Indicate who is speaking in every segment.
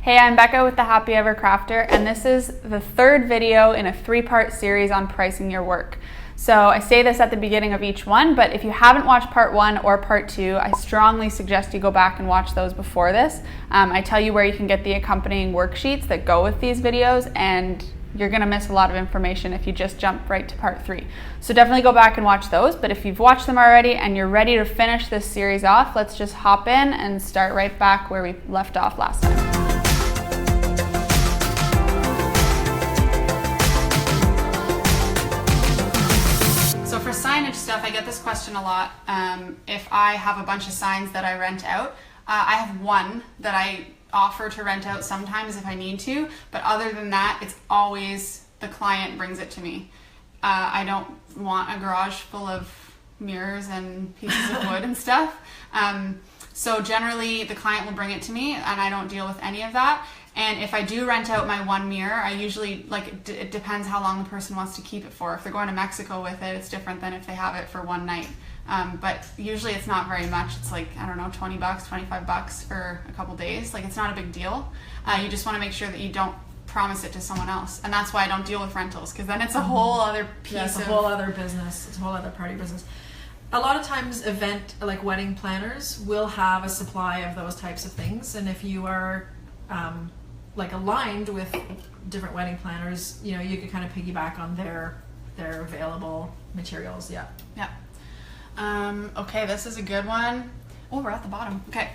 Speaker 1: Hey, I'm Becca with the Happy Ever Crafter, and this is the third video in a 3-part series on pricing your work. So I say this at the beginning of each one, but if you haven't watched part 1 or part 2, I strongly suggest you go back and watch those before this. I tell you where you can get the accompanying worksheets that go with these videos, and you're gonna miss a lot of information if you just jump right to part 3. So definitely go back and watch those, but if you've watched them already and you're ready to finish this series off, let's just hop in and start right back where we left off last time. So for signage stuff, I get this question a lot. If I have a bunch of signs that I rent out, I have one that I offer to rent out sometimes if I need to, but other than that, it's always the client brings it to me. I don't want a garage full of mirrors and pieces of wood and stuff. So generally the client will bring it to me and I don't deal with any of that. And if I do rent out my one mirror, I usually, it depends how long the person wants to keep it for. If they're going to Mexico with it, it's different than if they have it for one night. But usually it's not very much. It's like, I don't know, 20 bucks, 25 bucks for a couple days. Like, it's not a big deal. You just want to make sure that you don't promise it to someone else. And that's why I don't deal with rentals, because then it's a whole other piece
Speaker 2: it's a whole other business. It's a whole other party business. A lot of times like wedding planners will have a supply of those types of things. And if you are aligned with different wedding planners, you know, you could kind of piggyback on their available materials. Yeah.
Speaker 1: Okay, this is a good one. Oh, we're at the bottom. Okay.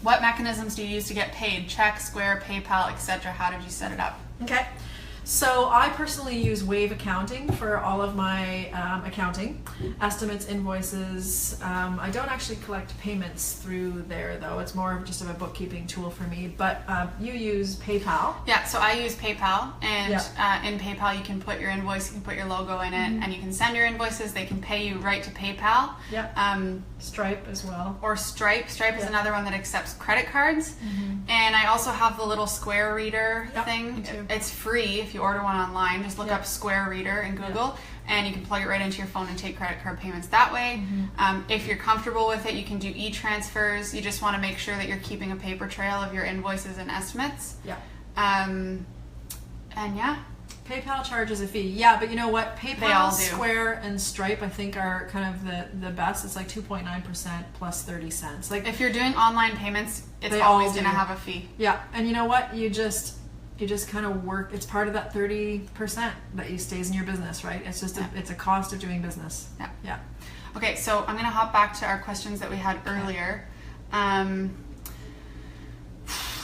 Speaker 1: What mechanisms do you use to get paid? Check, Square, PayPal, etc. How did you set it up?
Speaker 2: Okay. So I personally use Wave Accounting for all of my accounting, estimates, invoices. I don't actually collect payments through there though. It's more of just a bookkeeping tool for me, but you use PayPal.
Speaker 1: Yeah, so I use PayPal, and in PayPal you can put your invoice, you can put your logo in it, and you can send your invoices. They can pay you right to PayPal.
Speaker 2: Yeah. Stripe as well.
Speaker 1: Or Stripe. Stripe is another one that accepts credit cards. And I also have the little Square Reader thing.
Speaker 2: Me too.
Speaker 1: It's free if you order one online. Just look up Square Reader in Google, and you can plug it right into your phone and take credit card payments that way. If you're comfortable with it, you can do e-transfers. You just want to make sure that you're keeping a paper trail of your invoices and estimates. And
Speaker 2: PayPal charges a fee. Yeah, but you know what? PayPal, Square, and Stripe I think are kind of the best. It's like 2.9% plus 30 cents. Like,
Speaker 1: if you're doing online payments, it's always going to have a fee.
Speaker 2: Yeah, and you know what? You just kind of work. It's part of that 30% that you stays in your business, right? It's just it's a cost of doing business. Yeah.
Speaker 1: Okay, so I'm going to hop back to our questions that we had earlier.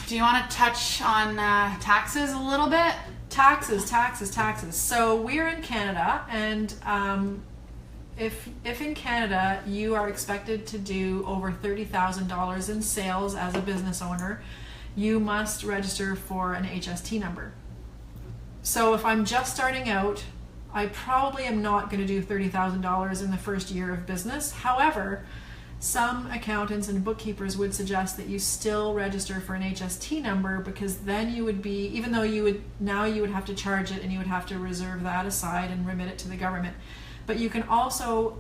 Speaker 1: Do you want to touch on taxes a little bit?
Speaker 2: Taxes. So we're in Canada, and if in Canada you are expected to do over $30,000 in sales as a business owner, you must register for an HST number. So if I'm just starting out, I probably am not going to do $30,000 in the first year of business. However, some accountants and bookkeepers would suggest that you still register for an HST number, because then you would be, even though you would have to charge it and you would have to reserve that aside and remit it to the government, but you can also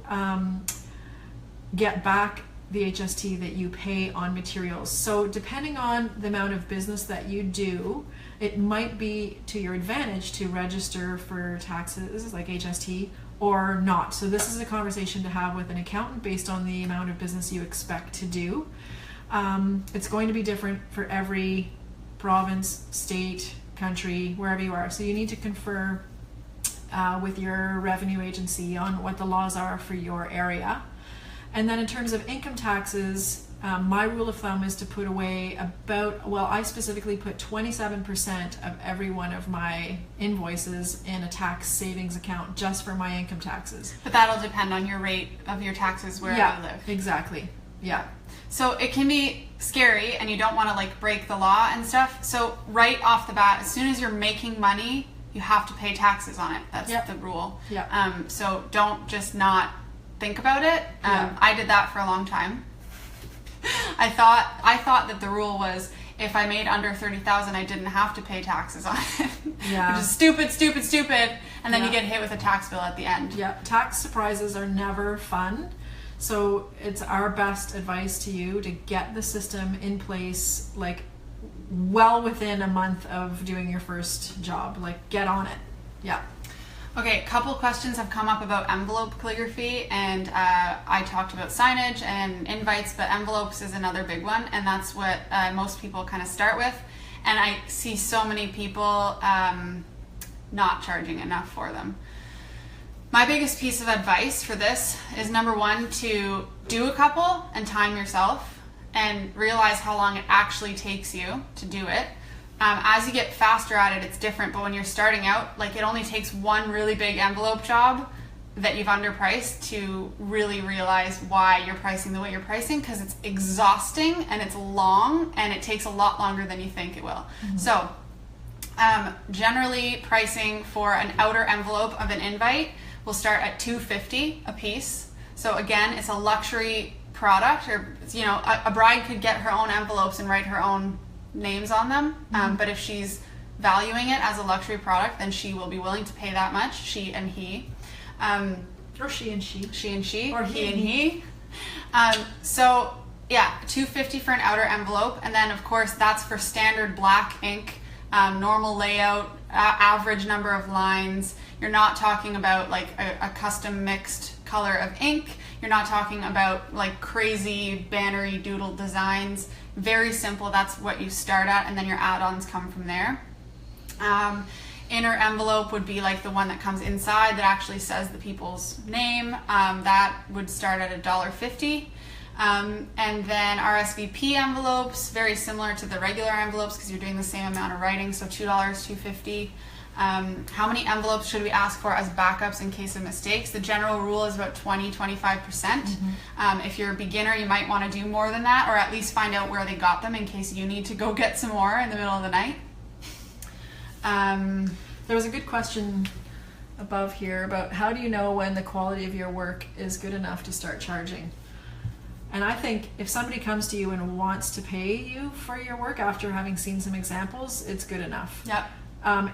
Speaker 2: get back the HST that you pay on materials. So depending on the amount of business that you do, it might be to your advantage to register for taxes like HST or not. So this is a conversation to have with an accountant based on the amount of business you expect to do. It's going to be different for every province, state, country, wherever you are. So you need to confer with your revenue agency on what the laws are for your area. And then in terms of income taxes, my rule of thumb is to put away I specifically put 27% of every one of my invoices in a tax savings account just for my income taxes.
Speaker 1: But that'll depend on your rate of your taxes wherever you live.
Speaker 2: Exactly. Yeah.
Speaker 1: So it can be scary, and you don't want to break the law and stuff. So right off the bat, as soon as you're making money, you have to pay taxes on it. That's the rule. So don't just not think about it. I did that for a long time. I thought that the rule was if I made under 30,000, I didn't have to pay taxes on it. Which is stupid. And then you get hit with a tax bill at the end.
Speaker 2: Tax surprises are never fun. So it's our best advice to you to get the system in place, well within a month of doing your first job. Like, get on it. Yeah.
Speaker 1: Okay, a couple questions have come up about envelope calligraphy, and I talked about signage and invites, but envelopes is another big one, and that's what most people kind of start with. And I see so many people not charging enough for them. My biggest piece of advice for this is, number one, to do a couple and time yourself and realize how long it actually takes you to do it. As you get faster at it, it's different, but when you're starting out, like, it only takes one really big envelope job that you've underpriced to really realize why you're pricing the way you're pricing, because it's exhausting and it's long and it takes a lot longer than you think it will. Mm-hmm. So generally pricing for an outer envelope of an invite will start at $250 a piece. So again, it's a luxury product, or, you know, a bride could get her own envelopes and write her own names on them, but if she's valuing it as a luxury product, then she will be willing to pay that much, she and he.
Speaker 2: Or she and she.
Speaker 1: She and she.
Speaker 2: Or
Speaker 1: he and he. So yeah, $250 for an outer envelope, and then of course that's for standard black ink, normal layout, average number of lines. You're not talking about like a custom mixed color of ink. You're not talking about like crazy bannery doodle designs. Very simple, that's what you start at, and then your add-ons come from there. Inner envelope would be like the one that comes inside that actually says the people's name. That would start at $1.50. And then RSVP envelopes, very similar to the regular envelopes because you're doing the same amount of writing, so $2, $2.50. How many envelopes should we ask for as backups in case of mistakes? The general rule is about 20-25%. Mm-hmm. If you're a beginner, you might want to do more than that, or at least find out where they got them in case you need to go get some more in the middle of the night.
Speaker 2: There was a good question above here about how do you know when the quality of your work is good enough to start charging? And I think if somebody comes to you and wants to pay you for your work after having seen some examples, it's good enough.
Speaker 1: Yep.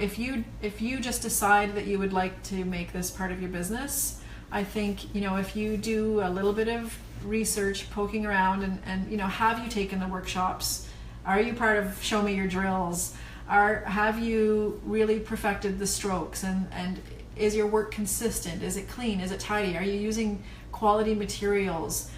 Speaker 2: If you just decide that you would like to make this part of your business, I think, you know, if you do a little bit of research, poking around, and you know, have you taken the workshops? Are you part of Show Me Your Drills? Have you really perfected the strokes? And is your work consistent? Is it clean? Is it tidy? Are you using quality materials?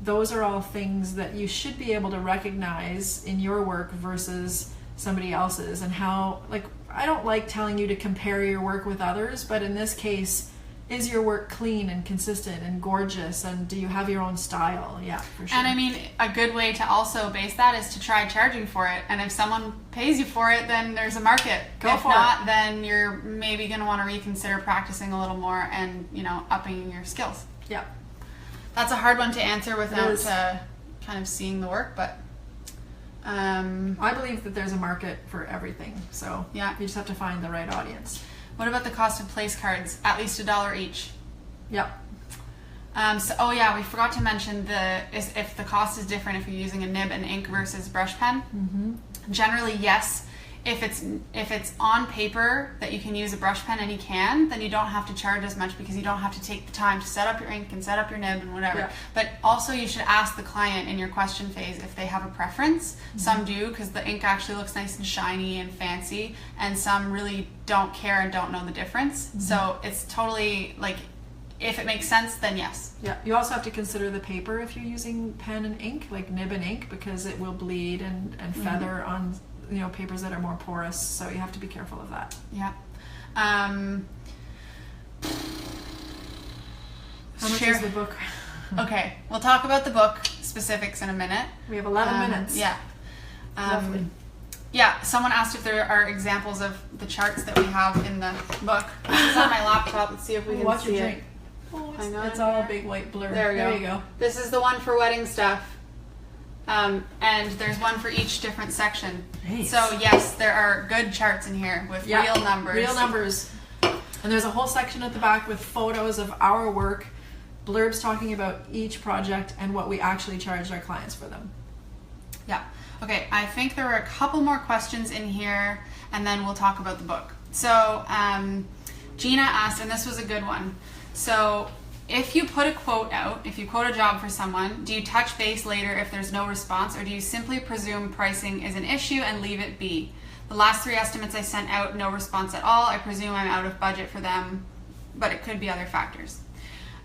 Speaker 2: Those are all things that you should be able to recognize in your work versus somebody else's. And how, like, I don't like telling you to compare your work with others, but in this case, is your work clean and consistent and gorgeous, and do you have your own style? Yeah, for sure.
Speaker 1: And I mean, a good way to also base that is to try charging for it, and if someone pays you for it, then there's a market. If not, then you're maybe going to want to reconsider practicing a little more and, you know, upping your skills.
Speaker 2: Yeah.
Speaker 1: That's a hard one to answer without kind of seeing the work, but
Speaker 2: I believe that there's a market for everything, so
Speaker 1: yeah,
Speaker 2: you just have to find the right audience.
Speaker 1: What about the cost of place cards? At least $1 each.
Speaker 2: Yep.
Speaker 1: So, we forgot to mention if the cost is different if you're using a nib and ink versus brush pen. Mm-hmm. Generally, yes. If it's on paper that you can use a brush pen, and you can, then you don't have to charge as much because you don't have to take the time to set up your ink and set up your nib and whatever. Yeah. But also you should ask the client in your question phase if they have a preference. Mm-hmm. Some do, because the ink actually looks nice and shiny and fancy, and some really don't care and don't know the difference. Mm-hmm. So it's totally like, if it makes sense, then yes.
Speaker 2: Yeah. You also have to consider the paper if you're using pen and ink, like nib and ink, because it will bleed and feather mm-hmm. on, you know, papers that are more porous, so you have to be careful of that.
Speaker 1: Yeah.
Speaker 2: How much is the book?
Speaker 1: Okay, we'll talk about the book specifics in a minute.
Speaker 2: We have 11 minutes.
Speaker 1: Yeah.
Speaker 2: Lovely.
Speaker 1: Yeah, someone asked if there are examples of the charts that we have in the book. This is on my laptop. Let's see if we can see it.
Speaker 2: Oh, it's all a big white blur.
Speaker 1: There you go. This is the one for wedding stuff. And there's one for each different section. Nice. So yes, there are good charts in here with real numbers.
Speaker 2: Real numbers. And there's a whole section at the back with photos of our work, blurbs talking about each project and what we actually charged our clients for them.
Speaker 1: Yeah. Okay, I think there were a couple more questions in here, and then we'll talk about the book. So Gina asked, and this was a good one. So if you put a quote out, if you quote a job for someone, do you touch base later if there's no response, or do you simply presume pricing is an issue and leave it be? The last 3 estimates I sent out, no response at all. I presume I'm out of budget for them, but it could be other factors.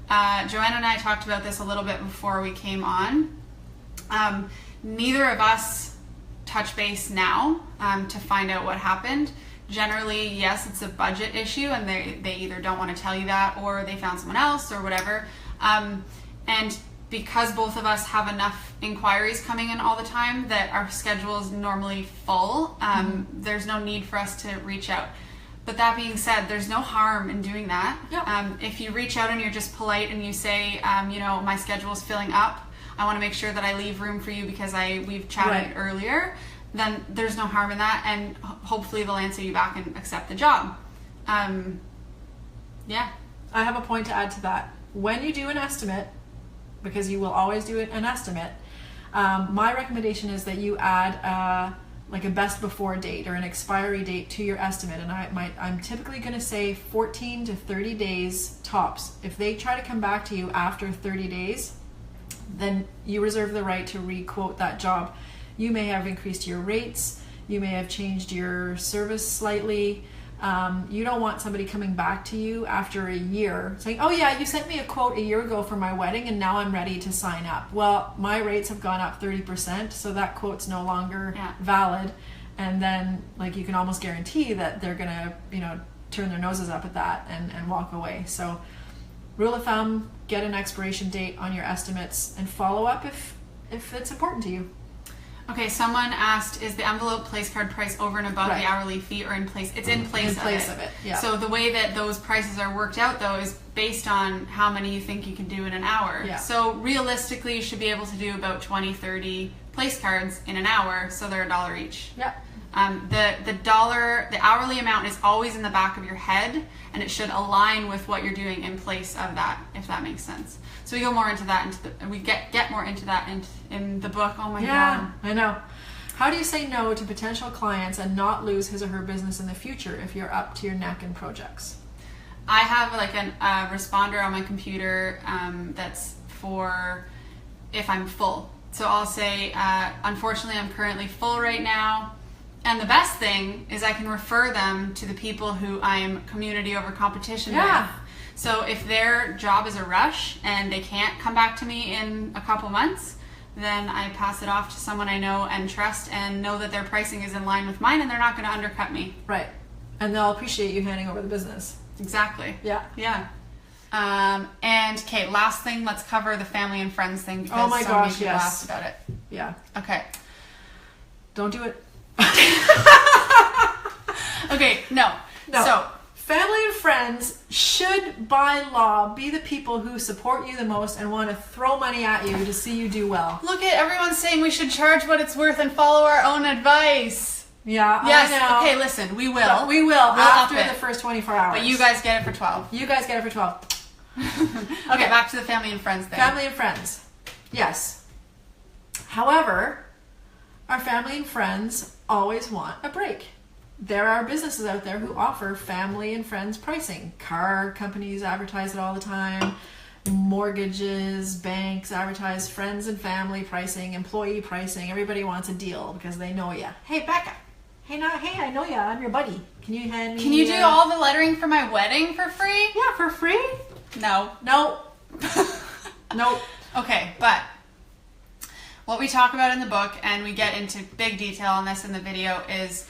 Speaker 1: Joanne and I talked about this a little bit before we came on. Neither of us touch base now to find out what happened. Generally, yes, it's a budget issue, and they either don't want to tell you that, or they found someone else, or whatever. And because both of us have enough inquiries coming in all the time that our schedule is normally full, there's no need for us to reach out. But that being said, there's no harm in doing that.
Speaker 2: Yeah.
Speaker 1: If you reach out and you're just polite and you say, my schedule is filling up, I want to make sure that I leave room for you because we've chatted earlier, then there's no harm in that, and hopefully they'll answer you back and accept the job. Yeah.
Speaker 2: I have a point to add to that. When you do an estimate, because you will always do an estimate, my recommendation is that you add like a best before date or an expiry date to your estimate, and I'm typically going to say 14 to 30 days tops. If they try to come back to you after 30 days, then you reserve the right to re-quote that job. You may have increased your rates, you may have changed your service slightly. You don't want somebody coming back to you after a year saying, oh yeah, you sent me a quote a year ago for my wedding and now I'm ready to sign up. Well, my rates have gone up 30%, so that quote's no longer valid. And then you can almost guarantee that they're gonna, turn their noses up at that and walk away. So rule of thumb, get an expiration date on your estimates and follow up if it's important to you.
Speaker 1: Okay, someone asked, is the envelope place card price over and above the hourly fee or in place? It's in place of it.
Speaker 2: Yeah.
Speaker 1: So the way that those prices are worked out, though, is based on how many you think you can do in an hour.
Speaker 2: Yeah.
Speaker 1: So realistically, you should be able to do about 20, 30 place cards in an hour, so they're $1 each.
Speaker 2: Yeah.
Speaker 1: The hourly amount is always in the back of your head, and it should align with what you're doing in place of that, if that makes sense. So we go more into that, we get more into that in the book. Oh my God.
Speaker 2: Yeah, I know. How do you say no to potential clients and not lose his or her business in the future if you're up to your neck in projects?
Speaker 1: I have a responder on my computer that's for if I'm full. So I'll say, unfortunately, I'm currently full right now. And the best thing is I can refer them to the people who I'm community over competition with. So if their job is a rush and they can't come back to me in a couple months, then I pass it off to someone I know and trust and know that their pricing is in line with mine and they're not going to undercut me.
Speaker 2: Right. And they'll appreciate you handing over the business.
Speaker 1: Exactly.
Speaker 2: Yeah.
Speaker 1: Yeah. And okay, last thing, let's cover the family and friends thing because so many people asked about it.
Speaker 2: Yeah.
Speaker 1: Okay.
Speaker 2: Don't do it.
Speaker 1: Okay, no. So,
Speaker 2: family and friends should, by law, be the people who support you the most and want to throw money at you to see you do well.
Speaker 1: Look at everyone saying we should charge what it's worth and follow our own advice.
Speaker 2: Yeah,
Speaker 1: yes,
Speaker 2: I know.
Speaker 1: Okay, listen, we will.
Speaker 2: But we will after the first 24 hours.
Speaker 1: But you guys get it for 12.
Speaker 2: You guys get it for 12.
Speaker 1: Okay, back to the family and friends thing.
Speaker 2: Family and friends. Yes. However, our family and friends always want a break. There are businesses out there who offer family and friends pricing. Car companies advertise it all the time. Mortgages, banks advertise friends and family pricing, employee pricing. Everybody wants a deal because they know you. Hey, Becca. Hey, I know you. I'm your buddy. Can you hand me...
Speaker 1: Can you do all the lettering for my wedding for free?
Speaker 2: Yeah, for free?
Speaker 1: No.
Speaker 2: Nope.
Speaker 1: Okay, but what we talk about in the book, and we get into big detail on this in the video, is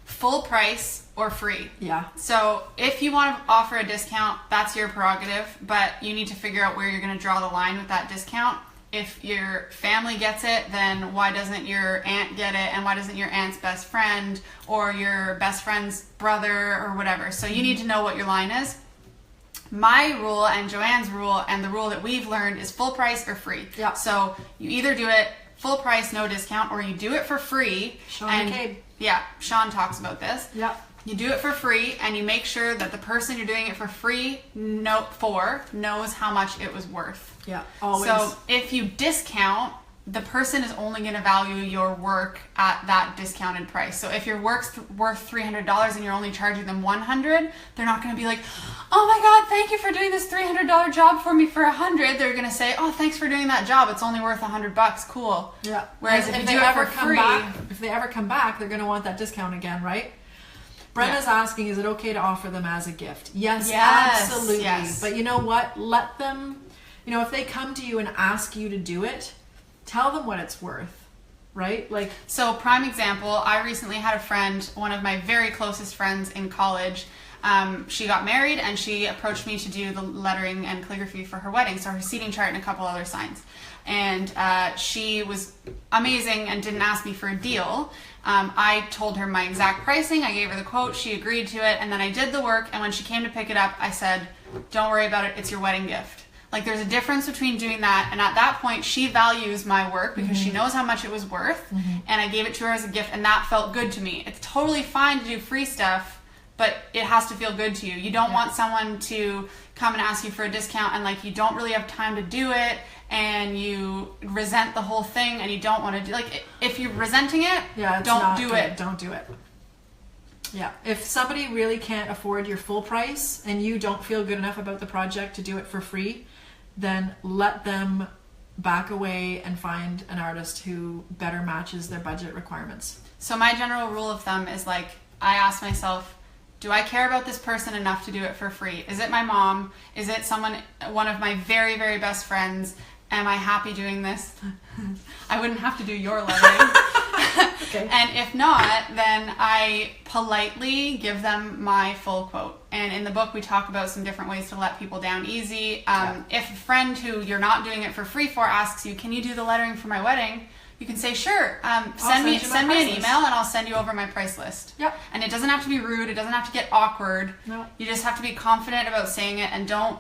Speaker 1: full price or free.
Speaker 2: Yeah.
Speaker 1: So if you want to offer a discount, that's your prerogative, but you need to figure out where you're going to draw the line with that discount. If your family gets it, then why doesn't your aunt get it? And why doesn't your aunt's best friend or your best friend's brother or whatever? So you need to know what your line is. My rule and Joanne's rule and the rule that we've learned is full price or free.
Speaker 2: Yeah.
Speaker 1: So you either do it full price, no discount, or you do it for free.
Speaker 2: Sean McCabe.
Speaker 1: Yeah, Sean talks about this.
Speaker 2: Yeah.
Speaker 1: You do it for free, and you make sure that the person you're doing it for free knows how much it was worth.
Speaker 2: Yeah, always.
Speaker 1: So if you discount the person is only going to value your work at that discounted price. So if your work's worth $300 and you're only charging them $100, they're not going to be like, oh my God, thank you for doing this $300 job for me for $100. They're going to say, oh, thanks for doing that job. It's only worth $100. Cool.
Speaker 2: Yeah.
Speaker 1: Whereas if you do it for free,
Speaker 2: if they ever come back, they're going to want that discount again, right? Brenda's asking, is it okay to offer them as a gift? Yes, absolutely.
Speaker 1: Yes.
Speaker 2: But you know what? Let them, if they come to you and ask you to do it, tell them what it's worth, right? Like,
Speaker 1: so prime example, I recently had a friend, one of my very closest friends in college. She got married and she approached me to do the lettering and calligraphy for her wedding, so her seating chart and a couple other signs. And she was amazing and didn't ask me for a deal. I told her my exact pricing, I gave her the quote, she agreed to it, and then I did the work, and when she came to pick it up, I said, don't worry about it, it's your wedding gift. Like, there's a difference between doing that, and at that point, she values my work because she knows how much it was worth, and I gave it to her as a gift, and that felt good to me. It's totally fine to do free stuff, but it has to feel good to you. You don't want someone to come and ask you for a discount, and like, you don't really have time to do it, and you resent the whole thing, and you don't want to do, like, if you're resenting it, don't do it.
Speaker 2: Don't do it. Yeah. If somebody really can't afford your full price, and you don't feel good enough about the project to do it for free, then let them back away and find an artist who better matches their budget requirements.
Speaker 1: So my general rule of thumb is, like, I ask myself, do I care about this person enough to do it for free? Is it my mom? Is it one of my very, very best friends? Am I happy doing this? I wouldn't have to do your lettering. Okay. And if not, then I politely give them my full quote. And in the book, we talk about some different ways to let people down easy. If a friend who you're not doing it for free for asks you, can you do the lettering for my wedding? You can say, sure, send me an email and I'll send you over my price list.
Speaker 2: Yep.
Speaker 1: And it doesn't have to be rude. It doesn't have to get awkward.
Speaker 2: No.
Speaker 1: You just have to be confident about saying it, and don't,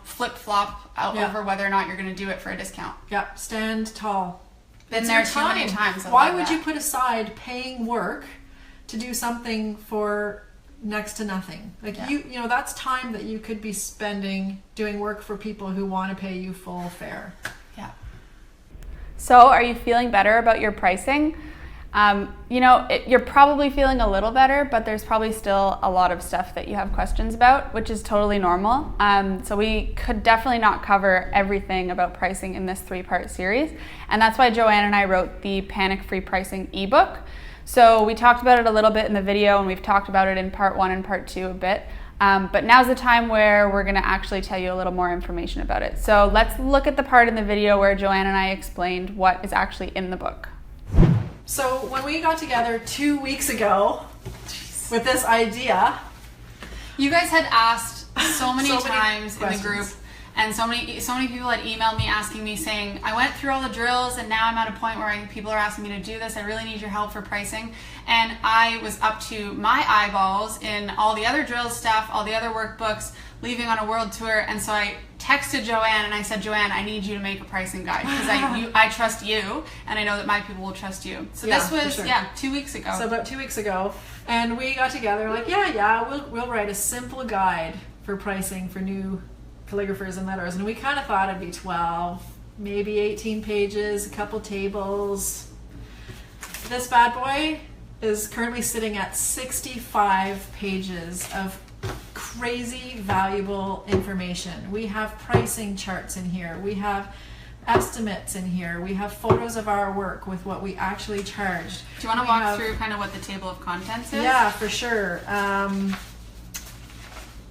Speaker 1: flip-flop over whether or not you're going to do it for a discount.
Speaker 2: Yep. Stand tall.
Speaker 1: Been there too many times.
Speaker 2: Why would you put aside paying work to do something for next to nothing? Like, that's time that you could be spending doing work for people who want to pay you full fare.
Speaker 1: Yeah.
Speaker 3: So are you feeling better about your pricing? You're probably feeling a little better, but there's probably still a lot of stuff that you have questions about, which is totally normal. So we could definitely not cover everything about pricing in this 3-part series. And that's why Joanne and I wrote the Panic-Free Pricing ebook. So we talked about it a little bit in the video, and we've talked about it in part 1 and part 2 a bit. But now's the time where we're going to actually tell you a little more information about it. So let's look at the part in the video where Joanne and I explained what is actually in the book.
Speaker 2: So when we got together 2 weeks ago with this idea,
Speaker 1: you guys had asked so many times in the group, and so many people had emailed me asking me, saying, I went through all the drills and now I'm at a point where people are asking me to do this. I really need your help for pricing. And I was up to my eyeballs in all the other drill stuff, all the other workbooks, leaving on a world tour. And so I texted Joanne and I said, Joanne, I need you to make a pricing guide, because I trust you, and I know that my people will trust you. So this was 2 weeks ago.
Speaker 2: So about 2 weeks ago, and we got together like, we'll write a simple guide for pricing for new calligraphers and letterers. And we kind of thought it'd be 12, maybe 18 pages, a couple tables. This bad boy is currently sitting at 65 pages of crazy valuable information. We have pricing charts in here. We have estimates in here. We have photos of our work with what we actually charged.
Speaker 1: Do you want to walk through kind of what the table of contents is?
Speaker 2: Yeah, for sure.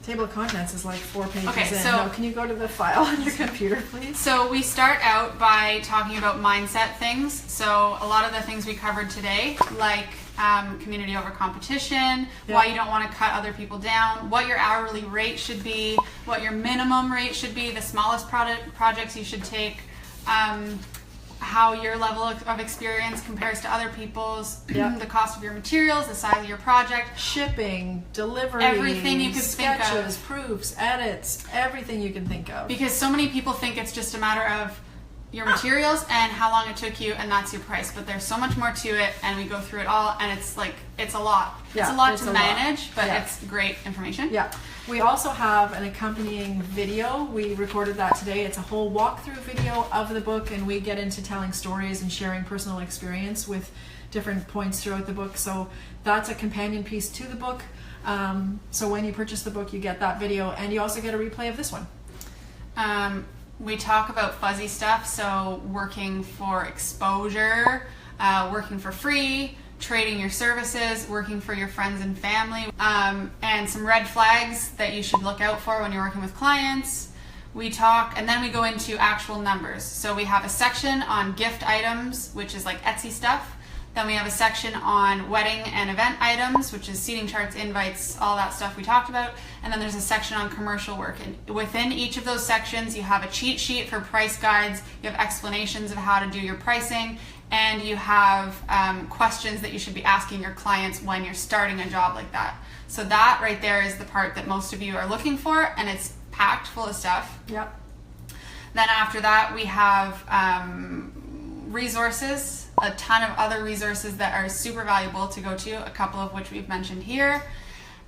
Speaker 2: Table of contents is like 4 pages in. So can you go to the file on your computer, please?
Speaker 1: So we start out by talking about mindset things. So a lot of the things we covered today, like community over competition, why you don't want to cut other people down, what your hourly rate should be, what your minimum rate should be, the smallest projects you should take, how your level of experience compares to other people's, the cost of your materials, the size of your project,
Speaker 2: shipping, delivery,
Speaker 1: everything you could
Speaker 2: sketches,
Speaker 1: think of,
Speaker 2: proofs, edits, everything you can think of.
Speaker 1: Because so many people think it's just a matter of your materials and how long it took you, and that's your price. But there's so much more to it, and we go through it all, and it's like, it's a lot.
Speaker 2: Yeah,
Speaker 1: it's a lot
Speaker 2: it's
Speaker 1: to
Speaker 2: a
Speaker 1: manage,
Speaker 2: lot.
Speaker 1: but
Speaker 2: Yeah.
Speaker 1: it's great information.
Speaker 2: Yeah. We also have an accompanying video. We recorded that today. It's a whole walkthrough video of the book, and we get into telling stories and sharing personal experience with different points throughout the book. So that's a companion piece to the book. So when you purchase the book, you get that video, and you also get a replay of this one.
Speaker 1: We talk about fuzzy stuff, so working for exposure, working for free, trading your services, working for your friends and family, and some red flags that you should look out for when you're working with clients. We talk, and then we go into actual numbers. So we have a section on gift items, which is like Etsy stuff. Then we have a section on wedding and event items, which is seating charts, invites, all that stuff we talked about. And then there's a section on commercial work. And within each of those sections, you have a cheat sheet for price guides, you have explanations of how to do your pricing, and you have questions that you should be asking your clients when you're starting a job like that. So that right there is the part that most of you are looking for, and it's packed full of stuff.
Speaker 2: Yep.
Speaker 1: Then after that, we have resources, a ton of other resources that are super valuable to go to, a couple of which we've mentioned here.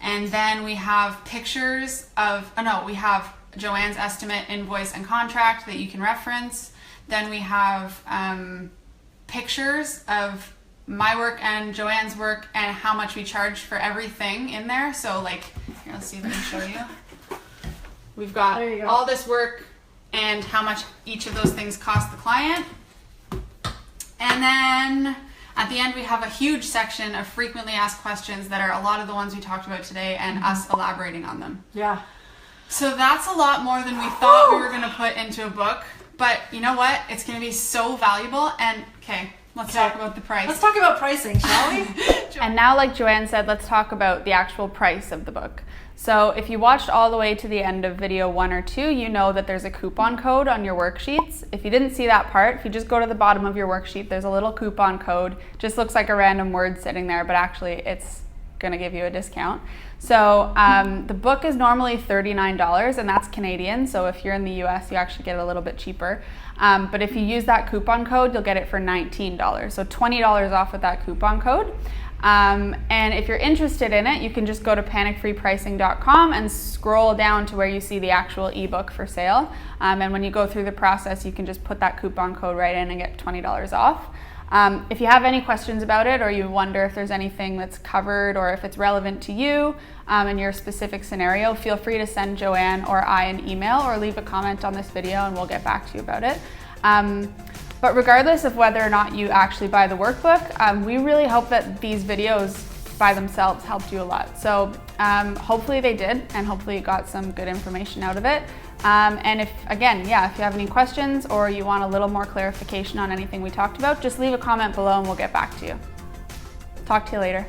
Speaker 1: And then we have pictures of, we have Joanne's estimate, invoice, and contract that you can reference. Then we have pictures of my work and Joanne's work and how much we charge for everything in there. So like, here, let's see if I can show you. We've got
Speaker 2: There you go.
Speaker 1: all this work and how much each of those things cost the client. And then at the end, we have a huge section of frequently asked questions that are a lot of the ones we talked about today, and us elaborating on them.
Speaker 2: Yeah.
Speaker 1: So that's a lot more than we thought we were going to put into a book. But you know what? It's going to be so valuable. And okay, let's talk about the price.
Speaker 2: Let's talk about pricing, shall we?
Speaker 3: And now, like Joanne said, let's talk about the actual price of the book. So if you watched all the way to the end of video 1 or 2, you know that there's a coupon code on your worksheets. If you didn't see that part, if you just go to the bottom of your worksheet, there's a little coupon code. Just looks like a random word sitting there, but actually it's going to give you a discount. So the book is normally $39, and that's Canadian. So if you're in the US, you actually get it a little bit cheaper. But if you use that coupon code, you'll get it for $19. So $20 off with that coupon code. And if you're interested in it, you can just go to panicfreepricing.com and scroll down to where you see the actual ebook for sale. And when you go through the process, you can just put that coupon code right in and get $20 off. If you have any questions about it, or you wonder if there's anything that's covered or if it's relevant to you in your specific scenario, feel free to send Joanne or I an email or leave a comment on this video and we'll get back to you about it. But regardless of whether or not you actually buy the workbook, we really hope that these videos by themselves helped you a lot. So hopefully they did, and hopefully you got some good information out of it. And if you have any questions or you want a little more clarification on anything we talked about, just leave a comment below and we'll get back to you. Talk to you later.